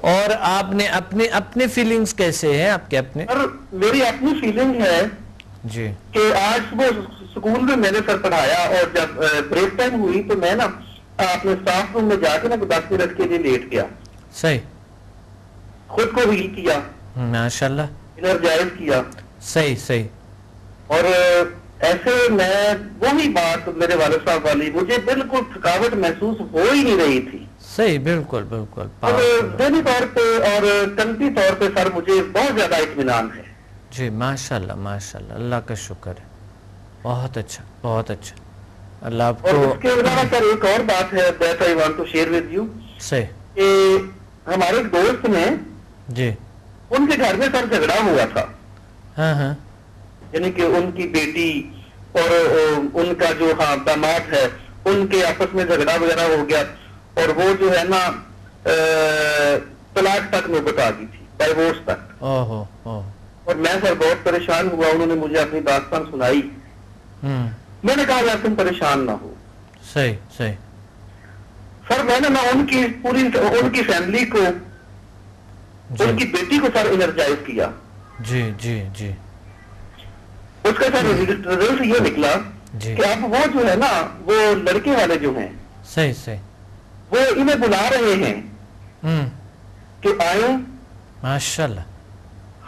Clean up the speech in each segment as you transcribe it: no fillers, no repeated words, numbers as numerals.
اور آپ نے اپنے فیلنگز کیسے ہیں آپ کے اپنے؟ سر میری اپنی فیلنگ ہے جی کہ آج صبح سکول میں نے سر پڑھایا اور جب بریک ٹائم ہوئی تو میں نا اپنے اسٹاف روم میں جا کے نا 10 منٹ کے لیے لیٹ گیا. صحیح. خود کو ہیل کیا, ماشاءاللہ, انرجائز کیا. صحیح صحیح. اور ایسے میں وہی بات میرے والد صاحب والی, مجھے بالکل تھکاوٹ محسوس ہو ہی نہیں رہی تھی. صحیح, بالکل بالکل. اور ذہنی طور پہ اور قلبی طور پہ سر مجھے بہت زیادہ اطمینان ہے. جی ماشاءاللہ ماشاءاللہ, اللہ کا شکر ہے. بہت اچھا بہت اچھا. اللہ آپ کو. اور اس کے علاوہ سر ایک اور بات ہے that I want to share with you. صحیح. کہ ہمارے ایک دوست نے, جی, ان کے گھر میں سر جھگڑا ہوا تھا. ہاں ہاں. یعنی کہ ان کی بیٹی اور ان کا جو داماد ہے ان کے آپس میں جھگڑا وغیرہ ہو گیا اور وہ جو ہے نا طلاق تک نوبت آ گئی تھی, ڈائیورس تک. اور میں سر بہت پریشان ہوا. انہوں نے مجھے اپنی داستان سنائی. میں نے کہا یار تم پریشان نہ ہو. صحیح صحیح. سر میں نے ان کی پوری ان کی فیملی کو, ان کی بیٹی کو سر انرجائز کیا. جی جی جی. اس کا سر ریزلٹ یہ نکلا کہ اب وہ جو ہے نا وہ لڑکے والے جو ہیں, صحیح صحیح, وہ انہیں بلا رہے ہیں کہ آئیں ماشاءاللہ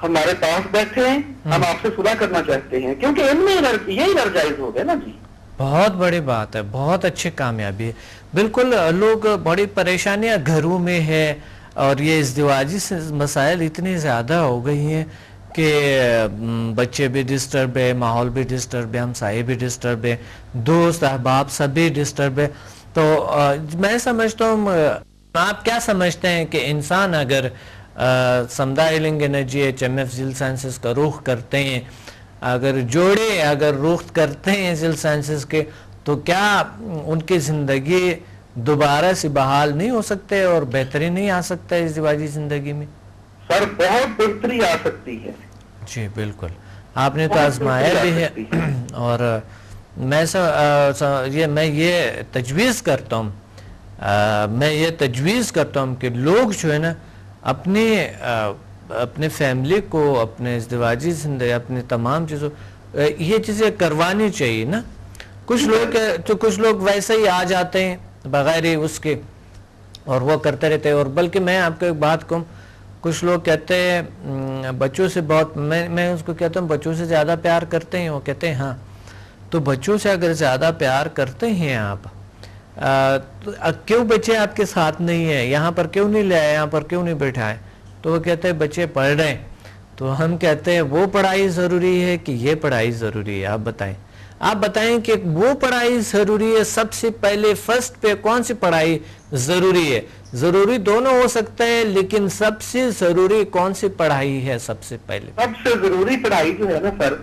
ہمارے پاس بیٹھے ہیں, ہم آپ سے صلح کرنا چاہتے ہیں, کیونکہ ان میں یہ انرجائز ہو گئے نا. جی بہت بڑی بات ہے, بہت اچھی کامیابی ہے. بالکل, لوگ بڑی پریشانیاں گھروں میں ہے اور یہ ازدواجی مسائل اتنی زیادہ ہو گئی ہیں کہ بچے بھی ڈسٹرب ہے, ماحول بھی ڈسٹرب ہے, ہمسائے بھی ڈسٹرب ہے, دوست احباب سبھی ڈسٹرب ہے. تو میں سمجھتا ہوں, آپ کیا سمجھتے ہیں کہ انسان اگر سمدھا ہیلنگ انرجی HMF ذیل سائنسز کا رخ کرتے ہیں, اگر جوڑے اگر رخ کرتے ہیں ذیل سائنسز کے, تو کیا ان کی زندگی دوبارہ سے بحال نہیں ہو سکتے اور بہتری نہیں آ سکتا ہے ازدواجی زندگی میں؟ سر بہت بہتری آ سکتی ہے. جی بالکل, آپ نے تو آزمایا بھی ہے. اور میں یہ تجویز کرتا ہوں, کہ لوگ جو ہے نا اپنے فیملی کو, اپنے ازدواجی زندگی, اپنی تمام چیزوں یہ چیزیں کروانی چاہیے نا. کچھ لوگ ویسے ہی آ جاتے ہیں بغیر ہی اس کے اور وہ کرتے رہتے ہیں. اور بلکہ میں آپ کو ایک بات کہوں, کچھ لوگ کہتے ہیں بچوں سے بہت, میں اس کو کہتا ہوں بچوں سے زیادہ پیار کرتے ہیں. وہ کہتے ہیں ہاں, تو بچوں سے اگر زیادہ پیار کرتے ہیں آپ, کیوں بچے آپ کے ساتھ نہیں ہیں, یہاں پر کیوں نہیں لے آئے, یہاں پر کیوں نہیں بیٹھائے؟ تو وہ کہتے ہیں بچے پڑھ رہے ہیں. تو ہم کہتے ہیں وہ پڑھائی ضروری ہے کہ یہ پڑھائی ضروری ہے؟ آپ بتائیں کہ وہ پڑھائی ضروری ہے, سب سے پہلے فرسٹ پہ کون سی پڑھائی ضروری ہے؟ ضروری دونوں ہو سکتے ہیں, لیکن سب سے ضروری کون سی پڑھائی ہے سب سے پہلے؟ سب سے ضروری پڑھائی جو ہے نا سر,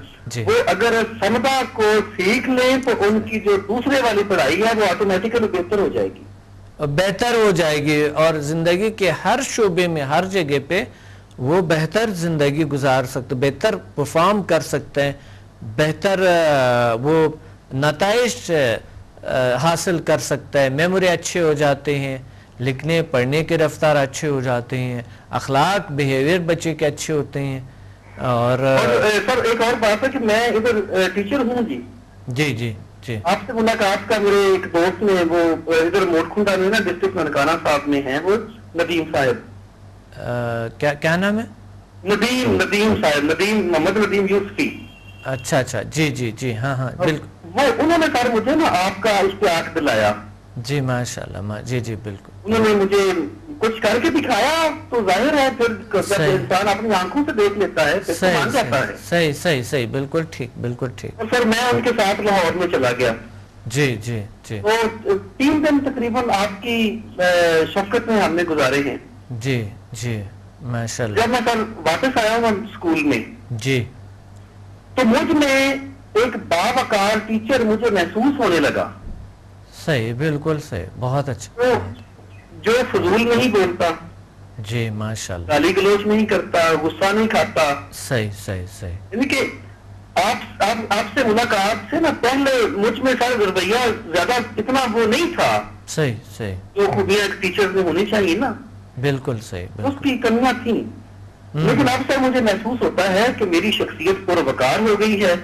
وہ اگر سمدھا کو سیکھ لیں تو ان کی جو دوسرے والی پڑھائی ہے وہ آٹومیٹیکلی بہتر ہو جائے گی. اور زندگی کے ہر شعبے میں, ہر جگہ پہ وہ بہتر زندگی گزار سکتے, بہتر پرفارم کر سکتے ہیں, بہتر وہ نتائج حاصل کر سکتا ہے. میموری اچھے ہو جاتے ہیں, لکھنے پڑھنے کے رفتار اچھے ہو جاتے ہیں, اخلاق بیہیویئر بچے کے اچھے ہوتے ہیں. اور سر ایک اور بات ہے کہ میں ادھر ٹیچر ہوں. جی جی جی. آپ سے ملاقات کا میرے ایک دوست نے, وہ ادھر موٹکھنڈا میں نا ڈسٹرکٹ ننکانہ صاحب میں ہیں, وہ ندیم صاحب. کیا نام ہے؟ ندیم صاحب, محمد ندیم یوسفی. اچھا اچھا, جی جی جی, ہاں ہاں بالکل. وہ انہوں نے سر مجھے نا آپ کا اشتیاق دلایا. جی ماشاءاللہ, جی جی بالکل. انہوں نے مجھے کچھ کر کے دکھایا, تو ظاہر ہے پھر جب انسان اپنی آنکھوں سے دیکھ لیتا ہے پھر تو مان جاتا ہے. صحیح صحیح صحیح, بالکل ٹھیک بالکل ٹھیک. اور سر میں ان کے ساتھ لاہور میں چلا گیا. جی جی جی. تو 3 دن تقریباً آپ کی شفقت میں ہم نے گزارے ہیں. جی جی ماشاءاللہ. جب میں سر واپس آیا ہوں اسکول میں, جی, تو مجھ میں ایک باوقار ٹیچر مجھے محسوس ہونے لگا. صحیح, بالکل صحیح, بہت اچھا. جو فضول نہیں بولتا, جی ماشاءاللہ, گالی گلوچ نہیں کرتا, غصہ نہیں کھاتا. صحیح صحیح صحیح. یعنی کہ آپ سے ملاقات سے نا پہلے مجھ میں سارا رویہ زیادہ اتنا وہ نہیں تھا. صحیح صحیح. جو خوبیاں ایک ٹیچر میں ہونی چاہیے نا. بالکل صحیح. اس کی کمیاں تھیں, لیکن اب سے مجھے محسوس ہوتا ہے کہ میری شخصیت پروقار ہو گئی ہے,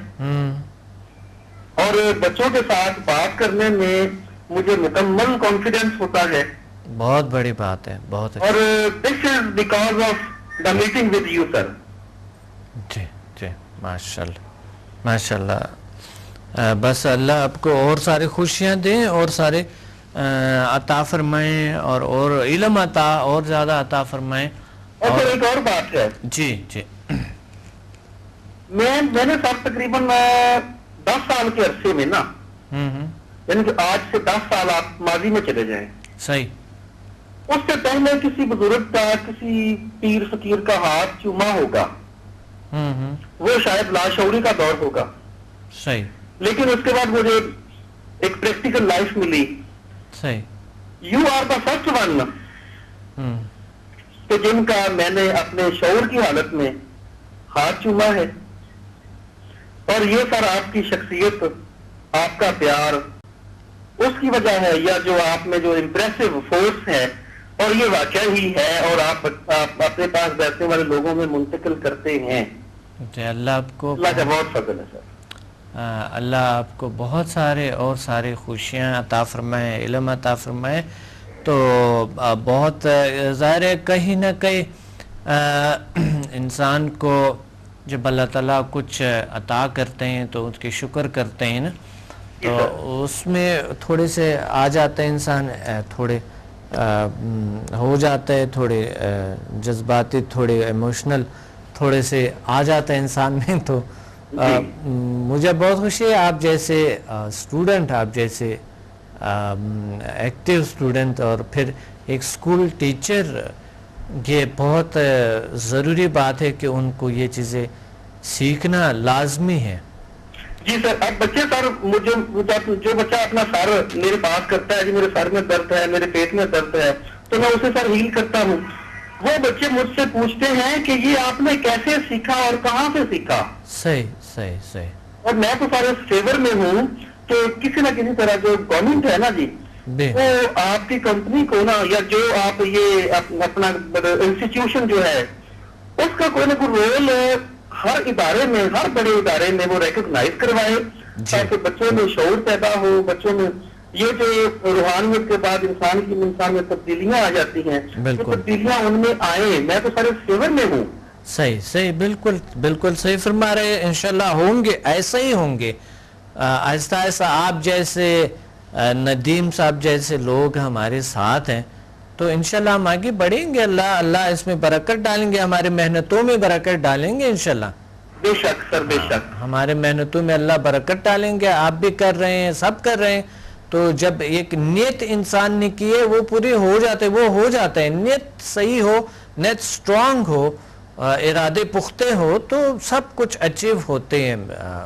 اور بچوں کے ساتھ بات کرنے میں مجھے مکمل کانفیڈنس ہوتا ہے. بہت بڑی بات ہے, بہت اور this is because of the meeting with you sir. جی جی, ماشاء اللہ ماشاء اللہ. بس اللہ آپ کو اور ساری خوشیاں دیں, اور سارے عطا فرمائیں, اور علم عطا اور زیادہ عطا فرمائیں. اور پھر ایک اور بات ہے. جی جی, میں نے سب تقریباً 10 سال کے عرصے میں نا, یعنی کہ آج سے 10 سال آپ ماضی میں چلے جائیں, صحیح, اس سے پہلے کسی بزرگ کا, کسی پیر فقیر کا ہاتھ چوما ہوگا, وہ شاید لاشعوری کا دور ہوگا. صحیح. لیکن اس کے بعد مجھے ایک پریکٹیکل لائف ملی. صحیح. You are the first one کہ جن کا میں نے اپنے شعور کی حالت میں ہاتھ چوما ہے. اور یہ سر آپ کی شخصیت, آپ کا پیار اس کی وجہ ہے, یا جو آپ میں جو امپریسو فورس ہے, اور یہ واقعہ ہی ہے, اور آپ اپنے پاس بیٹھنے والے لوگوں میں منتقل کرتے ہیں. اللہ آپ کو, اللہ کا بہت فضل ہے سر. اللہ آپ کو بہت سارے اور سارے خوشیاں عطا فرمائے, علم عطا فرمائے. تو بہت ظاہر ہے کہیں نہ کہیں انسان کو جب اللہ تعالیٰ کچھ عطا کرتے ہیں تو اس کی شکر کرتے ہیں نا, تو اس میں تھوڑے سے آ جاتا ہے انسان, تھوڑے ہو جاتا ہے, تھوڑے جذباتی, تھوڑے ایموشنل تھوڑے سے آ جاتا ہے انسان میں. تو مجھے بہت خوشی ہے آپ جیسے اسٹوڈنٹ, آپ جیسے ایکٹیو اسٹوڈنٹ, اور پھر ایک اسکول ٹیچر, یہ بہت ضروری بات ہے کہ ان کو یہ چیزیں سیکھنا لازمی ہے. جی سر. اب بچے سر, مجھے جو بچہ اپنا سر میرے پاس کرتا ہے, جی میرے سر میں درد ہے, میرے پیٹ میں درد ہے, تو میں اسے سر ہیل کرتا ہوں. وہ بچے مجھ سے پوچھتے ہیں کہ یہ آپ نے کیسے سیکھا اور کہاں سے سیکھا. صحیح صحیح صحیح. اور میں تو سارے فیور میں ہوں کہ کسی نہ کسی طرح جو گورنمنٹ ہے نا جی, وہ آپ کی کمپنی کو نا, یا جو آپ یہ اپنا انسٹیٹیوشن جو ہے, اس کا کوئی نہ کوئی رول ہر ادارے میں, ہر بڑے ادارے میں وہ ریکگنائز کروائے, تاکہ بچوں میں شعور پیدا ہو. بچوں میں یہ جو روحانیت کے بعد انسان میں تبدیلیاں آ جاتی ہیں, تبدیلیاں ان میں آئیں. میں تو سارے فیور میں ہوں. صحیح صحیح, بالکل بالکل صحیح فرما رہے ہیں. انشاءاللہ ہوں گے, ایسا ہی ہوں گے. آہستہ آہستہ آپ جیسے ندیم صاحب جیسے لوگ ہمارے ساتھ ہیں, تو انشاءاللہ ہم آگے بڑھیں گے. اللہ اس میں برکت ڈالیں گے, ہمارے محنتوں میں برکت ڈالیں گے انشاءاللہ. بے شک سر, بے شک. ہمارے محنتوں میں اللہ برکت ڈالیں گے. آپ بھی کر رہے ہیں, سب کر رہے ہیں. تو جب ایک نیت انسان نے کی ہے وہ پوری ہو جاتے, وہ ہو جاتا ہے. نیت صحیح ہو, نیت سٹرونگ ہو, ارادے پختہ ہو, تو سب کچھ اچیو ہوتے ہیں,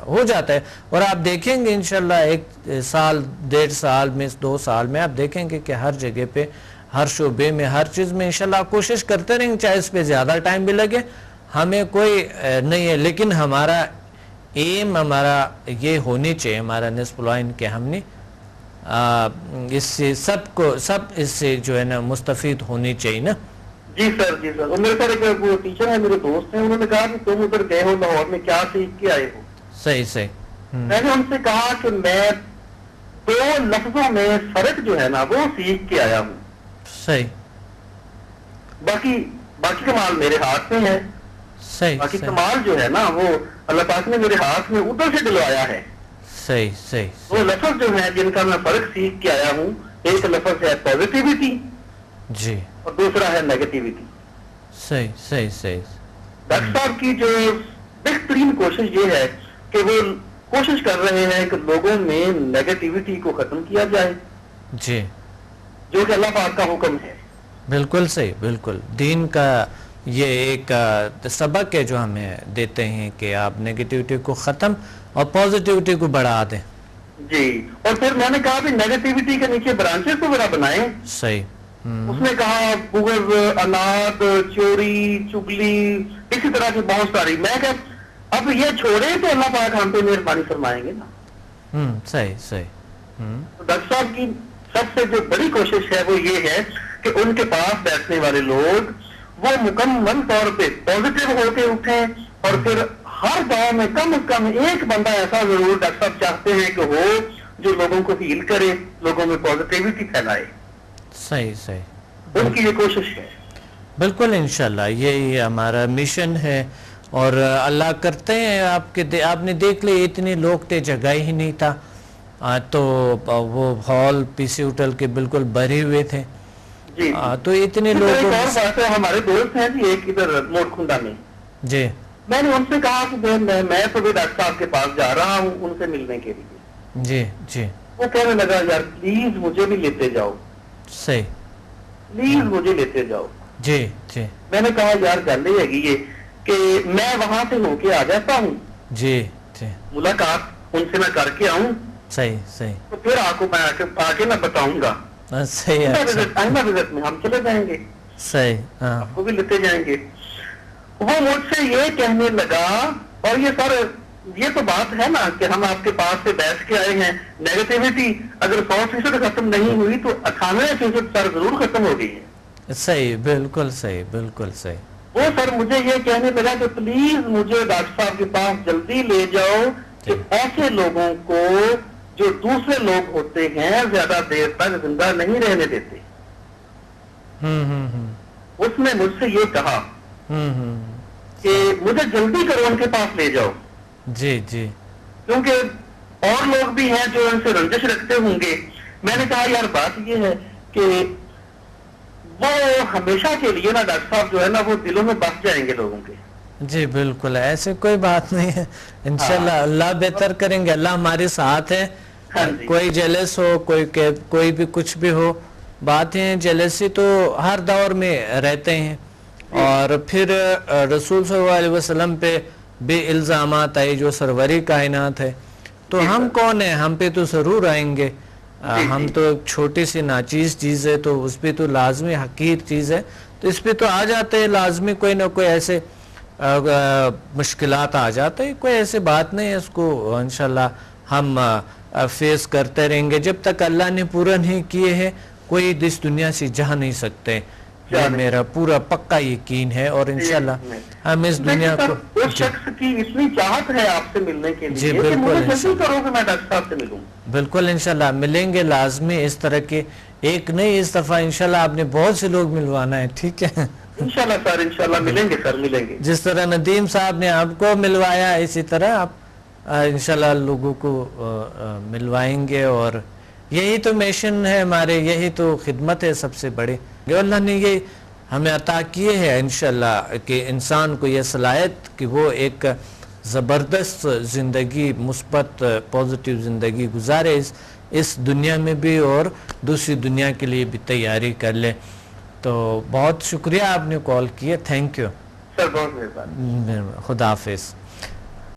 ہو جاتا ہے. اور آپ دیکھیں گے انشاءاللہ 1 سال, 1.5 سال میں, 2 سال میں آپ دیکھیں گے کہ ہر جگہ پہ, ہر شعبے میں, ہر چیز میں انشاءاللہ کوشش کرتے رہیں گے. چاہے اس پہ زیادہ ٹائم بھی لگے, ہمیں کوئی نہیں ہے, لیکن ہمارا ایم, ہمارا یہ ہونی چاہیے, ہمارا نصب العین, کہ ہم نے اس سے سب اس سے جو ہے نا مستفید ہونی چاہیے نا. جی سر, جی سر. اور میرے ساتھ ایک وہ ٹیچر ہے, میرے دوست ہیں, انہوں نے کہا کہ تم ادھر گئے ہو لاہور میں, کیا سیکھ کے آئے ہو. صحیح صحیح. میں نے ان سے کہا کہ میں 2 لفظوں میں فرق جو ہے نا وہ سیکھ کے آیا ہوں. صحیح. باقی کمال میرے ہاتھ میں ہے. صحیح. باقی کمال جو ہے نا وہ اللہ پاک نے میرے ہاتھ میں ادھر سے ڈلوایا ہے. صحیح صحیح. وہ لفظ جو ہے جن کا میں فرق سیکھ کے آیا ہوں, ایک لفظ ہے پازیٹیوٹی, جی, اور دوسرا ہے نیگیٹیوٹی. صحیح صحیح صحیح. ڈاکٹر صاحب کی جو بہترین کوشش یہ ہے کہ وہ کوشش کر رہے ہیں کہ لوگوں میں نیگیٹیوٹی کو ختم کیا جائے, جی, جو کہ اللہ پاک کا حکم ہے. بالکل صحیح, بالکل. دین کا یہ ایک سبق ہے جو ہمیں دیتے ہیں کہ آپ نیگیٹیوٹی کو ختم اور پازیٹیوٹی کو بڑھا دیں. جی. اور پھر میں نے کہا بھی نیگیٹیوٹی کے نیچے برانچز کو ذرا بنائیں. صحیح. اس نے کہا بغض, اناد, چوری, چگلی, اسی طرح کی بہت ساری. میں کہ اب یہ چھوڑے تو اللہ پاک ہم پہ مہربانی فرمائیں گے نا. صحیح صحیح. ڈاکٹر صاحب کی سب سے جو بڑی کوشش ہے وہ یہ ہے کہ ان کے پاس بیٹھنے والے لوگ وہ مکمل طور پہ پازیٹیو ہو کے اٹھیں، اور پھر ہر گاؤں میں کم از کم ایک بندہ ایسا ضرور ڈاکٹر صاحب چاہتے ہیں کہ ہو جو لوگوں کو ہیل کرے، لوگوں میں پازیٹیوٹی پھیلائے. صحیح صحیح، ان کی یہ کوشش ہے. بالکل انشاءاللہ یہی ہمارا مشن ہے، اور اللہ کرتے ہیں. آپ نے دیکھ لے اتنے لوگ تھے، جگہ ہی نہیں تھا، تو وہ ہال پی سی ہوٹل کے بالکل بھرے ہوئے تھے. جی تو اتنے لوگ ایک اور بات ہے، ہمارے دوست ہیں جی ایک ادھر موڑ کھنڈا میں، جی میں نے ان سے کہا کہ میں تو بھی ڈاکٹر صاحب کے پاس جا رہا ہوں ان سے ملنے کے لیے. جی جی وہ کہنے لگا یار پلیز مجھے بھی لیتے جاؤ، صحیح، پلیز مجھے لیتے جاؤ. جی جی میں نے کہا یار گل یہ ہے یہ کہ میں وہاں سے ہو کے آ جاتا ہوں، جی جی ملاقات ان سے میں کر کے آؤں، صحیح صحیح، تو پھر آپ کو میں آ کے میں بتاؤں گا. صحیح ہے، آئندہ وزٹ میں ہم چلے جائیں گے، صحیح، ہاں آپ کو بھی لیتے جائیں گے. وہ مجھ سے یہ کہنے لگا، اور یہ سر یہ تو بات ہے نا کہ ہم آپ کے پاس سے بیٹھ کے آئے ہیں، نیگیٹیوٹی اگر 100% ختم نہیں ہوئی تو 98% سر ضرور ختم ہو گئی ہے. صحیح، بالکل صحیح، بالکل صحیح. وہ سر مجھے یہ کہنے لگا کہ پلیز مجھے ڈاکٹر صاحب کے پاس جلدی لے جاؤ کہ ایسے لوگوں کو جو دوسرے لوگ ہوتے ہیں زیادہ دیر تک زندہ نہیں رہنے دیتے. اس نے مجھ سے یہ کہا کہ مجھے جلدی کرو ان کے پاس لے جاؤ. جی جی، کیونکہ اور لوگ بھی ہیں جو ان سے رنجش رکھتے ہوں گے. میں نے کہا یار بات یہ ہے کہ وہ ہمیشہ کے لیے نا ڈاکٹر صاحب جو ہے نا وہ دلوں میں بس جائیں گے لوگوں کے. جی بالکل، ایسے کوئی بات نہیں ہے. انشاءاللہ اللہ بہتر کریں گے، اللہ ہمارے ساتھ ہے. کوئی جیلس ہو، کوئی بھی کچھ بھی ہو، باتیں جیلسی تو ہر دور میں رہتے ہیں. اور پھر رسول صلی اللہ علیہ وسلم پہ بے الزامات آئے جو سروری کائنات ہے، تو ہم کون ہیں؟ ہم پہ تو ضرور آئیں گے. ہم تو چھوٹی سی ناچیز چیز ہے تو اس پہ تو لازمی حقیر چیز ہے، تو اس پہ تو آ جاتے ہیں لازمی کوئی نہ کوئی ایسے مشکلات آ جاتے ہیں. کوئی ایسی بات نہیں ہے، اس کو انشاءاللہ ہم فیس کرتے رہیں گے. جب تک اللہ نے پورا نہیں کیے ہیں کوئی اس دنیا سے جا نہیں سکتے، یہ میرا پورا پکا یقین ہے. اور انشاءاللہ ہم اس دنیا کو اس شخص کی اتنی چاہت ہے آپ سے ملنے کے لیے کہ مجھے جلدی کرو کہ میں ڈاکٹر صاحب سے ملوں. بالکل انشاءاللہ ملیں گے لازمی. اس طرح کے ایک نہیں، اس دفعہ انشاءاللہ آپ نے بہت سے لوگ ملوانا ہے. ٹھیک ہے انشاءاللہ سر، انشاءاللہ ملیں گے سر، ملیں گے. جس طرح ندیم صاحب نے آپ کو ملوایا اسی طرح آپ انشاءاللہ لوگوں کو ملوائیں گے. اور یہی تو مشن ہے ہمارے، یہی تو خدمت ہے سب سے بڑی. اللہ نے یہ ہمیں عطا کیے ہے انشاءاللہ کہ انسان کو یہ صلاحیت کہ وہ ایک زبردست زندگی، مثبت پازیٹیو زندگی گزارے اس دنیا میں بھی اور دوسری دنیا کے لیے بھی تیاری کر لے. تو بہت شکریہ آپ نے کال کیا. تھینک یو سر، بہت مہربانی. خدا حافظ.